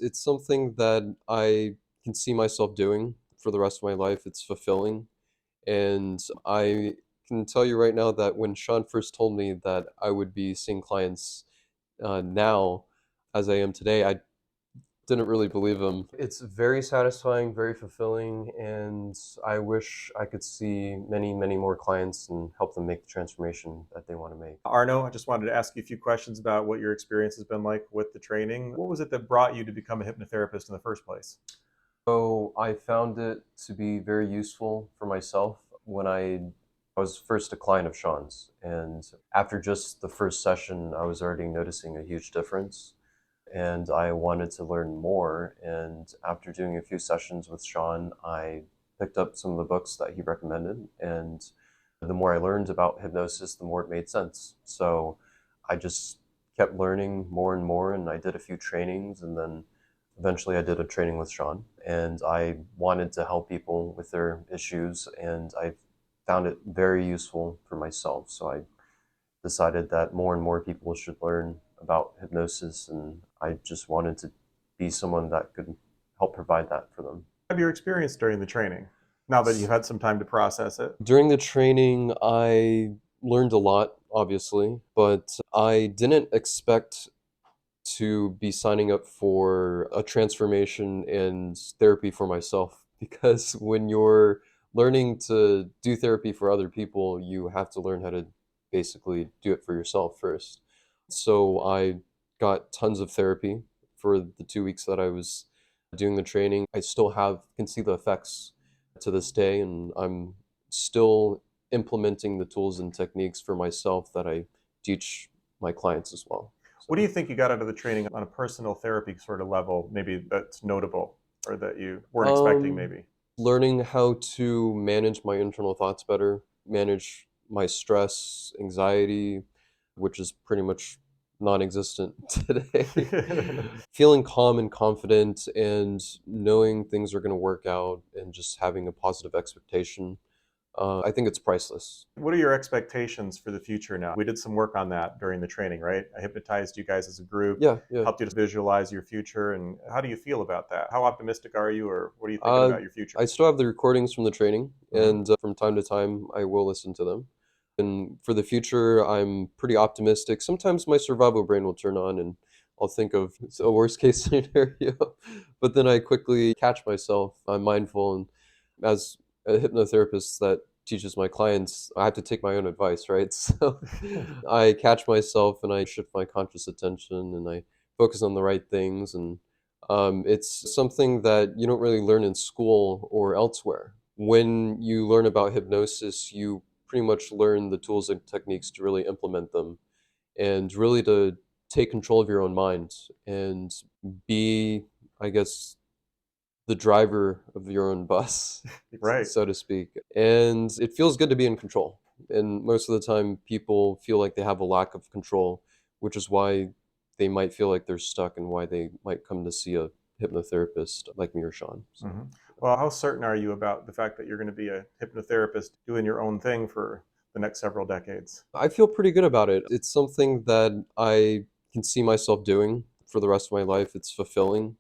It's something that I can see myself doing for the rest of my life. It's fulfilling. And I can tell you right now that when Sean first told me that I would be seeing clients now as I am today, I didn't really believe him. It's very satisfying, very fulfilling, and I wish I could see many, many more clients and help them make the transformation that they want to make. Arno, I just wanted to ask you a few questions about what your experience has been like with the training. What was it that brought you to become a hypnotherapist in the first place? So I found it to be very useful for myself when I was first a client of Sean's. And after just the first session, I was already noticing a huge difference. And I wanted to learn more. And after doing a few sessions with Sean, I picked up some of the books that he recommended. And the more I learned about hypnosis, the more it made sense. So I just kept learning more and more. And I did a few trainings, and then eventually I did a training with Sean, and I wanted to help people with their issues, and I found it very useful for myself. So I decided that more and more people should learn about hypnosis, and I just wanted to be someone that could help provide that for them. Have your experience during the training, now that you've had some time to process it? During the training, I learned a lot, obviously, but I didn't expect to be signing up for a transformation and therapy for myself because when you're learning to do therapy for other people, you have to learn how to basically do it for yourself first. So I got tons of therapy for the 2 weeks that I was doing the training. I still have can see the effects to this day, and I'm still implementing the tools and techniques for myself that I teach my clients as well. What do So, you think you got out of the training on a personal therapy sort of level, maybe that's notable or that you weren't expecting um, maybe? learning how to manage my internal thoughts better, manage my stress, anxiety, which is pretty much non-existent today. Feeling calm and confident and knowing things are going to work out and just having a positive expectation. I think it's priceless. What are your expectations for the future now? We did some work on that during the training, right? I hypnotized you guys as a group, Yeah, yeah. helped you to visualize your future. And how do you feel about that? How optimistic are you, or what are you thinking Uh, about your future? I still have the recordings from the training, Hmm. and from time to time, I will listen to them. And for the future, I'm pretty optimistic. Sometimes my survival brain will turn on, and I'll think of a worst case scenario, but then I quickly catch myself. I'm mindful, and as a hypnotherapist that teaches my clients, I have to take my own advice, right? So I catch myself, and I shift my conscious attention, and I focus on the right things, and it's something that you don't really learn in school or elsewhere. When you learn about hypnosis, you pretty much learn the tools and techniques to really implement them and really to take control of your own mind and be, I guess, the driver of your own bus, Right. so to speak. And it feels good to be in control. And most of the time, people feel like they have a lack of control, which is why they might feel like they're stuck and why they might come to see a hypnotherapist like me or Sean. So, Hmm. Well, how certain are you about the fact that you're going to be a hypnotherapist doing your own thing for the next several decades? I feel pretty good about it. It's something that I can see myself doing for the rest of my life. It's fulfilling.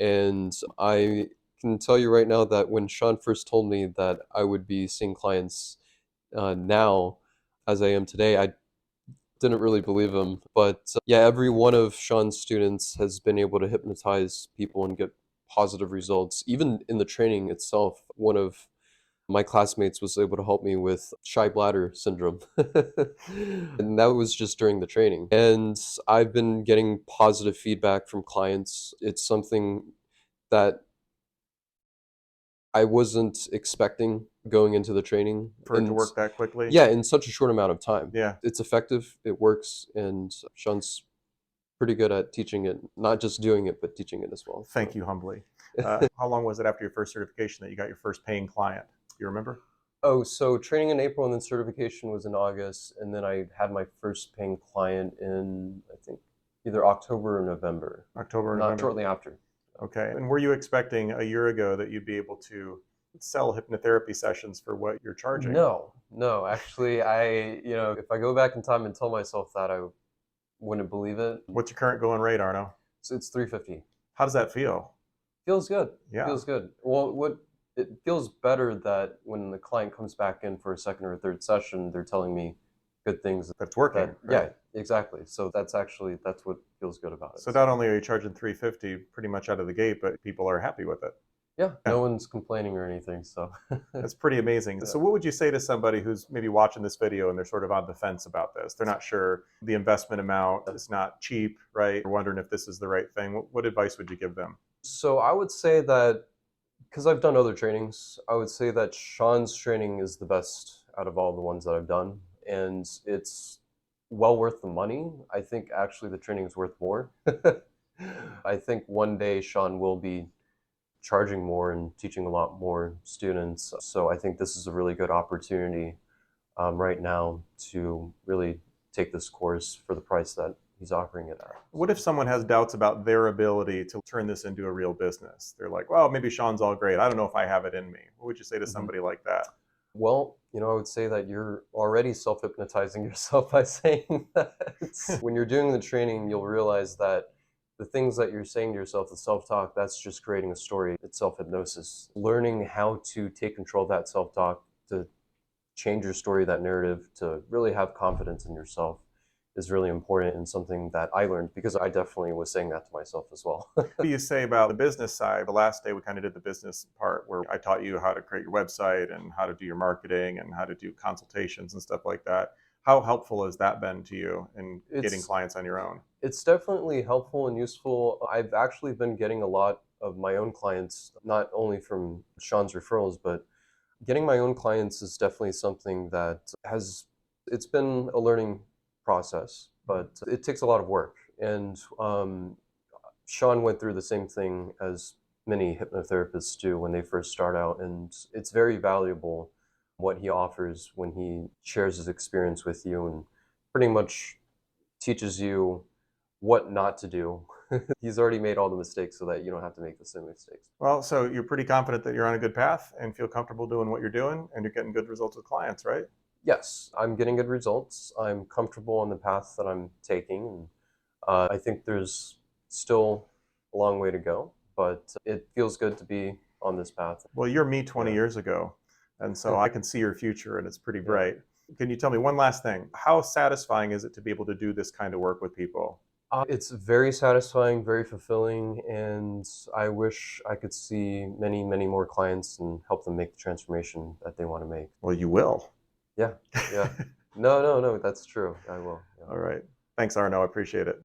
And I can tell you right now that when Sean first told me that I would be seeing clients now as I am today, I didn't really believe him. But yeah, every one of Sean's students has been able to hypnotize people and get positive results. Even in the training itself, one of my classmates was able to help me with shy bladder syndrome. And that was just during the training. And I've been getting positive feedback from clients. It's something that I wasn't expecting going into the training. For it to And work that quickly? yeah, in such a short amount of time. Yeah. It's effective, it works, and Sean's pretty good at teaching it, not just doing it, but teaching it as well. Thank So, you humbly. How long was it after your first certification that you got your first paying client? Do you remember? oh, so training in April and then certification was in August, and then I had my first paying client in, I think, either October or November, October or not November? shortly after. Okay. And were you expecting a year ago that you'd be able to sell hypnotherapy sessions for what you're charging? No, no, actually, if I go back in time and tell myself that, I wouldn't believe it. What's your current going rate, Arno? So it's 350. How does that feel? Feels good. Yeah, Feels good. Well, what it feels better that when the client comes back in for a second or third session, they're telling me good things that's working, that, right? yeah, exactly. So that's what feels good about it. So not only are you charging 350 pretty much out of the gate, but people are happy with it. Yeah, Yeah, no one's complaining or anything. So that's pretty amazing. yeah. So what would you say to somebody who's maybe watching this video and they're sort of on the fence about this? They're not sure the investment amount is not cheap, right? They're wondering if this is the right thing. What advice would you give them? So I would say that because I've done other trainings, I would say that Sean's training is the best out of all the ones that I've done, and it's well worth the money. I think actually the training is worth more. I think one day Sean will be charging more and teaching a lot more students. So I think this is a really good opportunity right now to really take this course for the price that he's offering it at. What if someone has doubts about their ability to turn this into a real business? They're like, well, maybe Sean's all great. I don't know if I have it in me. What would you say to Mhm. somebody like that? Well, I would say that you're already self hypnotizing yourself by saying that. When you're doing the training, you'll realize that the things that you're saying to yourself, the self talk, that's just creating a story. It's self hypnosis. Learning how to take control of that self talk, to change your story, that narrative, to really have confidence in yourself is really important and something that I learned because I definitely was saying that to myself as well. What do you say about the business side? The last day we kind of did the business part where I taught you how to create your website and how to do your marketing and how to do consultations and stuff like that. How helpful has that been to you in getting it's clients on your own? it's definitely helpful and useful. I've actually been getting a lot of my own clients, not only from Sean's referrals, but getting my own clients is definitely something that it's been a learning process, but it takes a lot of work. And Sean went through the same thing as many hypnotherapists do when they first start out, and it's very valuable what he offers when he shares his experience with you and pretty much teaches you what not to do. He's already made all the mistakes so that you don't have to make the same mistakes. Well, so you're pretty confident that you're on a good path and feel comfortable doing what you're doing and you're getting good results with clients, right? Yes, I'm getting good results. I'm comfortable on the path that I'm taking, and I think there's still a long way to go, but it feels good to be on this path. Well, you're me 20 Yeah, years ago, and so I can see your future and it's pretty yeah. bright. Can you tell me one last thing? How satisfying is it to be able to do this kind of work with people? It's very satisfying, very fulfilling, and I wish I could see many, many more clients and help them make the transformation that they want to make. Well, you will. Yeah, yeah. No, no, no, that's true. I will. Yeah. All right. Thanks, Arno. I appreciate it.